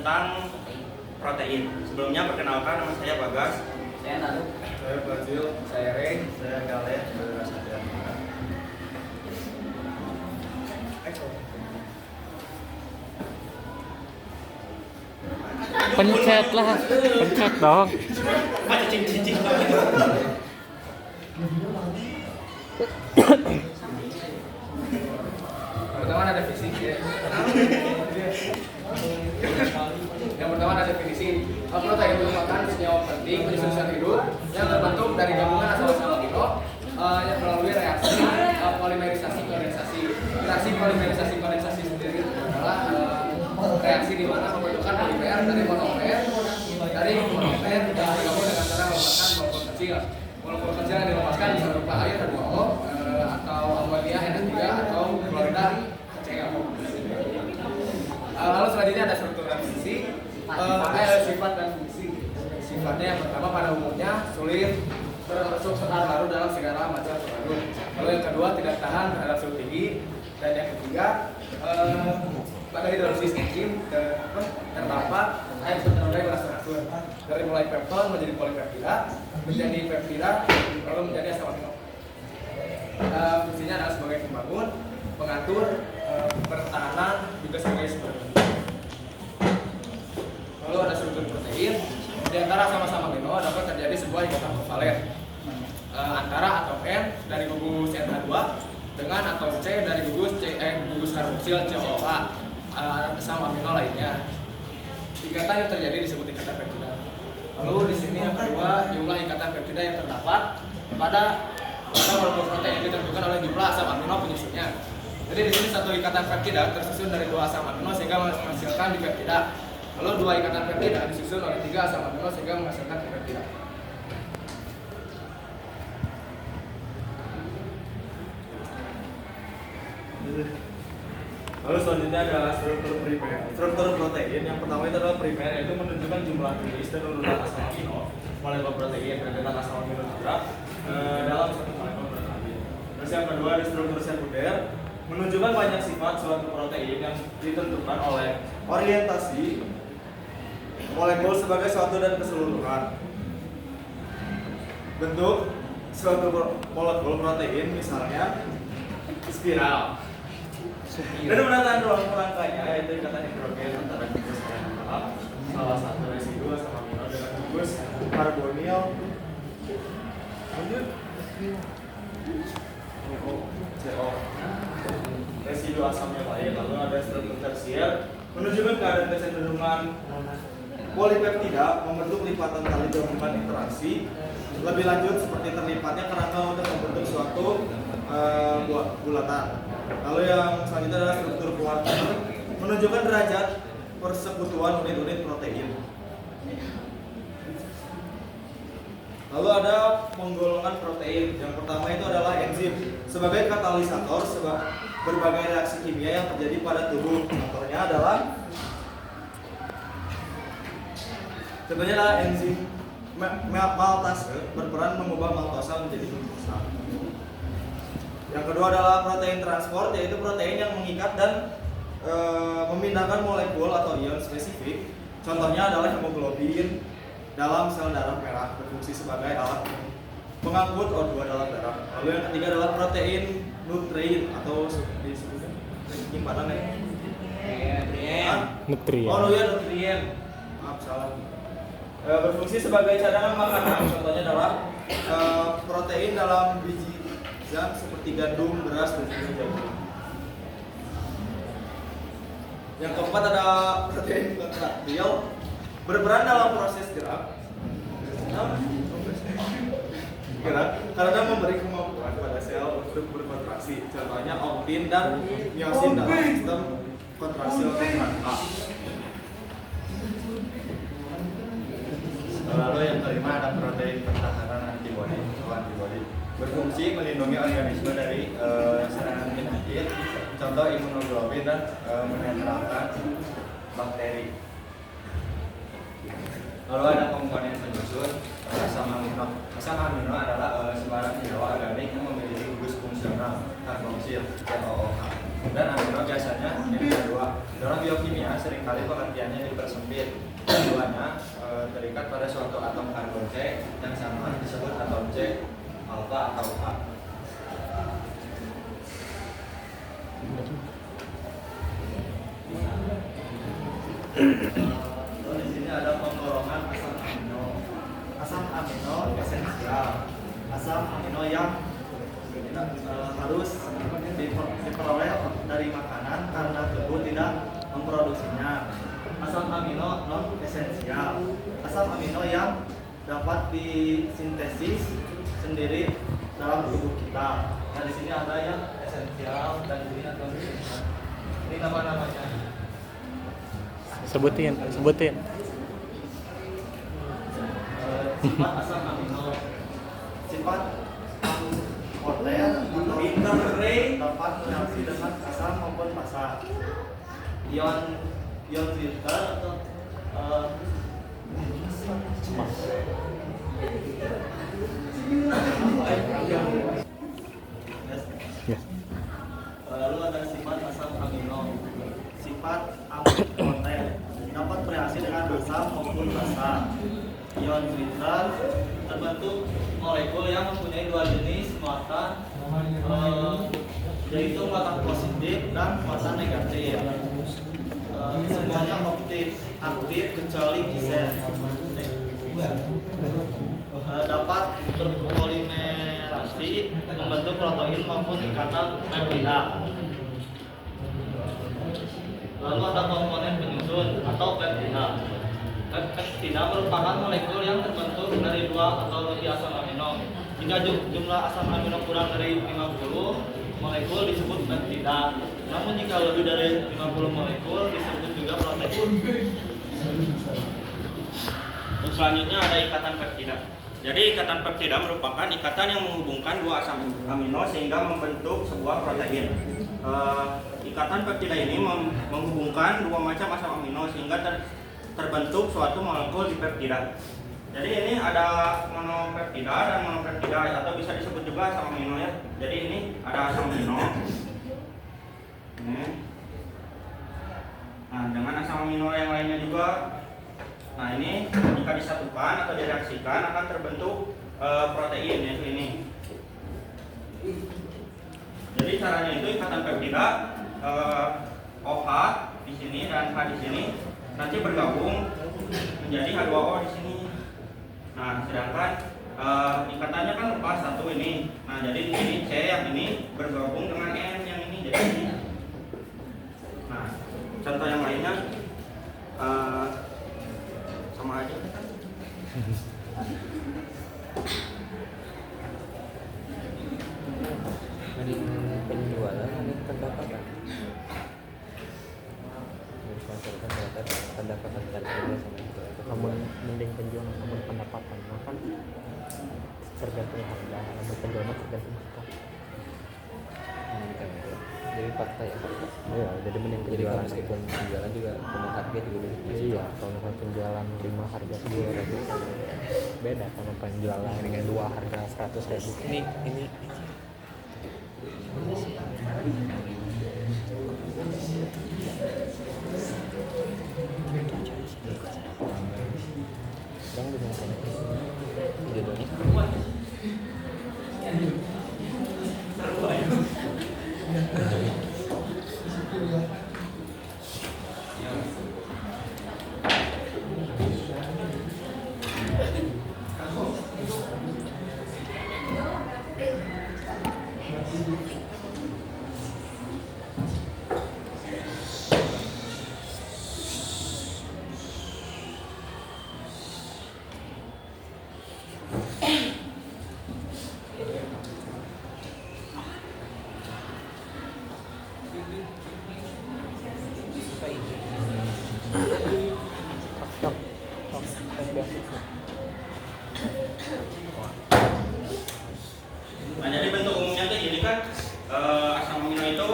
tentang protein. Sebelumnya perkenalkan, nama saya Bagas. Saya Naru. Saya Fazil. Saya Reng. Saya Galen. Saya Satya. Pencet lah, pencet dong. Ada cincin. Pertama ada fisik ya. Yang pertama ada definisi. Protein merupakan senyawa penting penyusun hidup yang terbentuk dari gabungan asal-asal amino yang melalui reaksi polimerisasi kondensasi. Reaksi polimerisasi kondensasi sendiri adalah reaksi di mana pembentukan polimer dari monomer yang digabung dengan cara melepaskan molekul kecil. Molekul kecil yang dilepaskan bisa berupa air H2O atau amonia NH3 atau klorida HCl. Lalu selanjutnya ada struktur dan fungsi, sifat dan fungsi. Sifatnya yang pertama pada umumnya sulit termasuk sekar larut dalam segala macam larut. Lalu yang kedua tidak tahan terhadap suhu tinggi, dan yang ketiga pada hidrolisis enzim terdapat air berterurai berangsur-angsur dari mulai pepton menjadi polipeptida, menjadi peptida, lalu menjadi asam amino. Fungsinya adalah sebagai pembangun, pengatur, pertahanan, juga sebagai sumber energi. Lalu ada struktur protein. Di antara sama-sama amino dapat terjadi sebuah ikatan kovalen antara atom N dari gugus NH2 dengan atom C dari gugus karboksil COA bersama amino lainnya. Ikatan yang terjadi disebut ikatan peptida. Lalu di sini yang kedua, jumlah ikatan peptida yang terdapat pada molekul protein ditentukan oleh jumlah asam amino penyusunnya. Jadi di sini satu ikatan peptida tersusun dari 2 asam amino sehingga menghasilkan dipeptida. Lalu 2 ikatan peptida disusun oleh 3 asam amino sehingga menghasilkan tripeptida. Lalu selanjutnya adalah struktur primer. Struktur protein yang pertama itu adalah primer, yaitu menunjukkan jumlah tulis dan urutan asam amino molekul protein dan urutan asam amino juga dalam satu molekul protein. Terus yang kedua ada struktur sekunder, menunjukkan banyak sifat suatu protein yang ditentukan oleh orientasi molekul sebagai suatu dan keseluruhan. Bentuk suatu molekul protein misalnya spiral. Dan penataan ruang kerangkanya yaitu ikatan hidrogen antara gugus NH, salah satu residu asam amino dengan gugus karbonil. Lanjut. CO. Residu asam yang lain. Lalu ada struktur tersier menunjukkan keadaan kecenderungan polipeptida membentuk lipatan tali gabungan interaksi. Lebih lanjut seperti terlipatnya kerangka untuk membentuk suatu bulatan. Lalu yang selanjutnya adalah struktur kuartil menunjukkan derajat persekutuan unit-unit protein. Lalu ada penggolongan protein. Yang pertama itu adalah enzim sebagai katalisator berbagai reaksi kimia yang terjadi pada tubuh. Contohnya adalah enzim maltase berperan mengubah maltosa menjadi glukosa. Yang kedua adalah protein transport, yaitu protein yang mengikat dan memindahkan molekul atau ion spesifik. Contohnya adalah hemoglobin dalam sel darah merah, berfungsi sebagai alat mengangkut O2 dalam darah. Lalu yang ketiga adalah protein nutrien atau disebutnya simpanan Nutrien. Oh ya, nutrien. Maaf salah. Berfungsi sebagai cadangan makanan. Contohnya adalah protein dalam biji zat seperti gandum, beras, dan juga jagung. Yang keempat ada protein kontraktil berperan dalam proses gerak karena memberi kemampuan pada sel untuk berkontraksi. Contohnya oktin dan miosin dalam sistem kontraksil kontraktila. Lalu yang kelima ada protein pertahanan antibodi atau antibodi, berfungsi melindungi organisme dari serangan penyakit, contoh imunoglobin, dan menetralkan bakteri. Lalu ada komponen penyusun asam amino. Asam amino adalah sebarang senyawa organik yang memiliki gugus fungsional karboksil COOH. Dan amino biasanya yang kedua. Dalam biokimia seringkali pengertiannya dipersempit. Keduanya terikat pada suatu atom karbon C yang sama disebut atom C alfa atau A. Di sini ada penggolongan asam amino. Asam amino esensial. Asam amino yang harus diperoleh dari makanan karena tubuh tidak memproduksinya. Asam amino non esensial. Asam amino yang dapat disintesis sendiri dalam tubuh kita. Nah, di sini ada yang esensial dan ini ada ini nama-namanya. Sebutin. Sifat asam amino. Sifat hotel dapat bereaksi dengan asam maupun basa. Ion filter atau Ya. lalu ada sifat asam amino. Sifat hotel dapat bereaksi dengan asam maupun basa. Ion filter terbentuk molekul yang mempunyai dua jenis muatan, yaitu muatan positif dan muatan negatif. Semuanya aktif kecuali giset. Dapat berpolimerasi membentuk protein maupun ikatan peptida. Lalu ada komponen penyusun atau peptida. Peptida merupakan molekul yang terbentuk dari 2 atau lebih asam amino. Jika jumlah asam amino kurang dari 50 molekul disebut peptida. Namun jika lebih dari 50 molekul disebut juga protein. Selanjutnya ada ikatan peptida. Jadi ikatan peptida merupakan ikatan yang menghubungkan 2 asam amino sehingga membentuk sebuah protein. Ikatan peptida ini menghubungkan 2 macam asam amino sehingga terbentuk suatu molekul di peptida. Jadi ini ada monopeptida dan monopeptida atau bisa disebut juga asam amino ya. Jadi ini ada asam amino. Nah, dengan asam amino yang lainnya juga. Nah, ini jika disatukan atau direaksikan akan terbentuk protein yaitu ini. Jadi caranya itu ikatan peptida OH di sini dan H di sini nanti bergabung menjadi H2O di sini. Nah, sedangkan ikatannya kan lepas satu ini. Nah, jadi di sini C yang ini bergabung dengan N yang ini jadi ini. Nah, contoh yang lainnya sama aja. Penjualan ini pendapatan. Pendapatan dari kerja sama itu. Kamu mending penjualan kamu pendapatan, makan tergantung harga, namun penjualan tergantung harga. Jadi fakta ya fakta. Iya, jadi mending Jadi penjualan kalau meskipun penjualan juga penuh harga juga udah Iya, kalau misalnya penjualan 5 harga 10.000 beda sama penjualan dengan 2 harga 100.000. ini Bang bisa makan judulnya Nah, jadi bentuk umumnya tuh gini kan, asam amino itu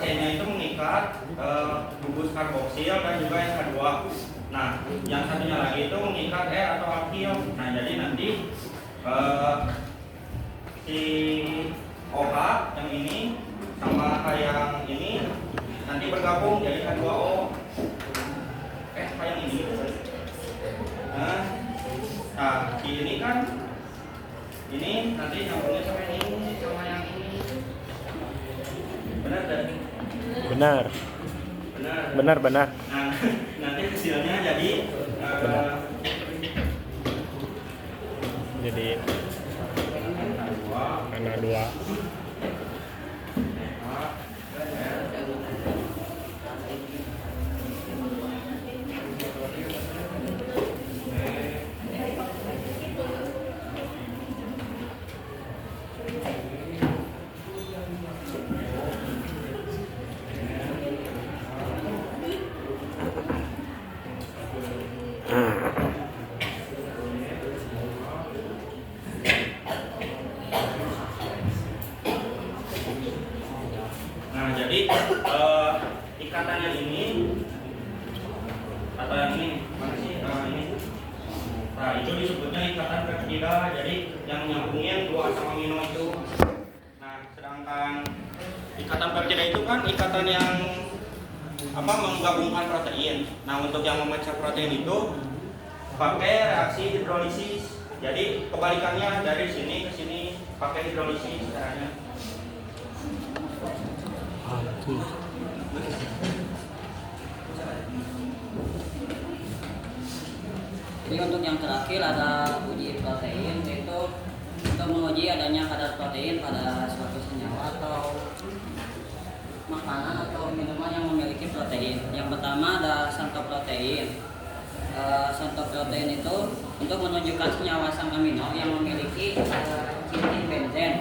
C-nya itu mengikat gugus karboksil dan juga yang kedua. Nah, yang satunya lagi itu mengikat atau alkil. Nah, jadi nanti si OH yang ini sama kayak ini nanti bergabung jadi H2O. Kayak ini. Nah, ini kan ini nanti nyambungnya sama ini sama yang ini. Benar kan? Benar. Benar. Nah, nanti hasilnya jadi Jadi karena 2 Nah, jadi ikatan yang ini atau yang ini mana sih? Ini. Nah, itu disebutnya ikatan peptida. Jadi yang nyambungin dua asam amino itu. Nah, sedangkan ikatan peptida itu kan ikatan yang menggabungkan protein. Nah, untuk yang memecah protein itu pakai reaksi hidrolisis. Jadi kebalikannya dari sini ke sini pakai hidrolisis caranya. Jadi untuk yang terakhir ada uji protein, yaitu untuk menguji adanya kadar protein pada suatu senyawa atau makanan atau minuman yang memiliki protein. Yang pertama ada santoprotein. Santoprotein itu untuk menunjukkan senyawa asam amino yang memiliki cincin benzen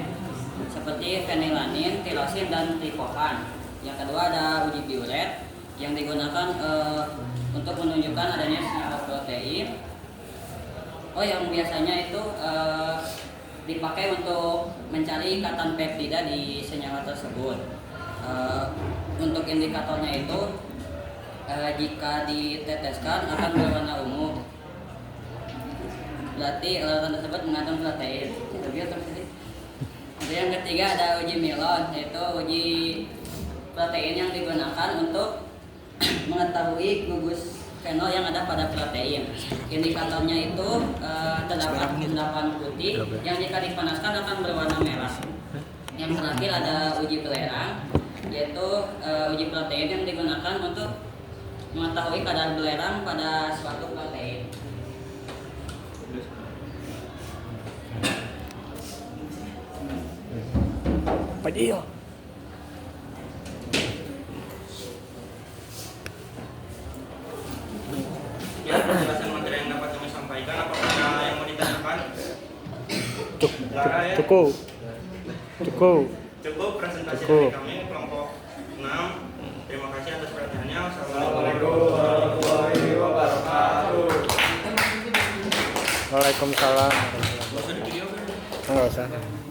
seperti fenilanin, tirosin, dan triptofan. Yang kedua ada uji piuret yang digunakan untuk menunjukkan adanya senyawa protein. Yang biasanya itu dipakai untuk mencari ikatan peptida di senyawa tersebut. Untuk indikatornya itu jika diteteskan akan berwarna ungu. Berarti larutan tersebut mengandung protein. Yang ketiga ada uji Milon, yaitu uji protein yang digunakan untuk mengetahui gugus fenol yang ada pada protein. Indikatornya itu terdapat endapan putih yang jika dipanaskan akan berwarna merah. Yang terakhir ada uji belerang, yaitu uji protein yang digunakan untuk mengetahui kadar belerang pada suatu protein. Pak Jio. Ya, penjelasan materi yang dapat kami sampaikan. Apakah ada yang mau ditanyakan? Cukup presentasi dari kami kelompok 6. Terima kasih atas perhatiannya. Assalamualaikum warahmatullahi wabarakatuh. Waalaikumsalam. Nggak usah di video kan? Enggak usah.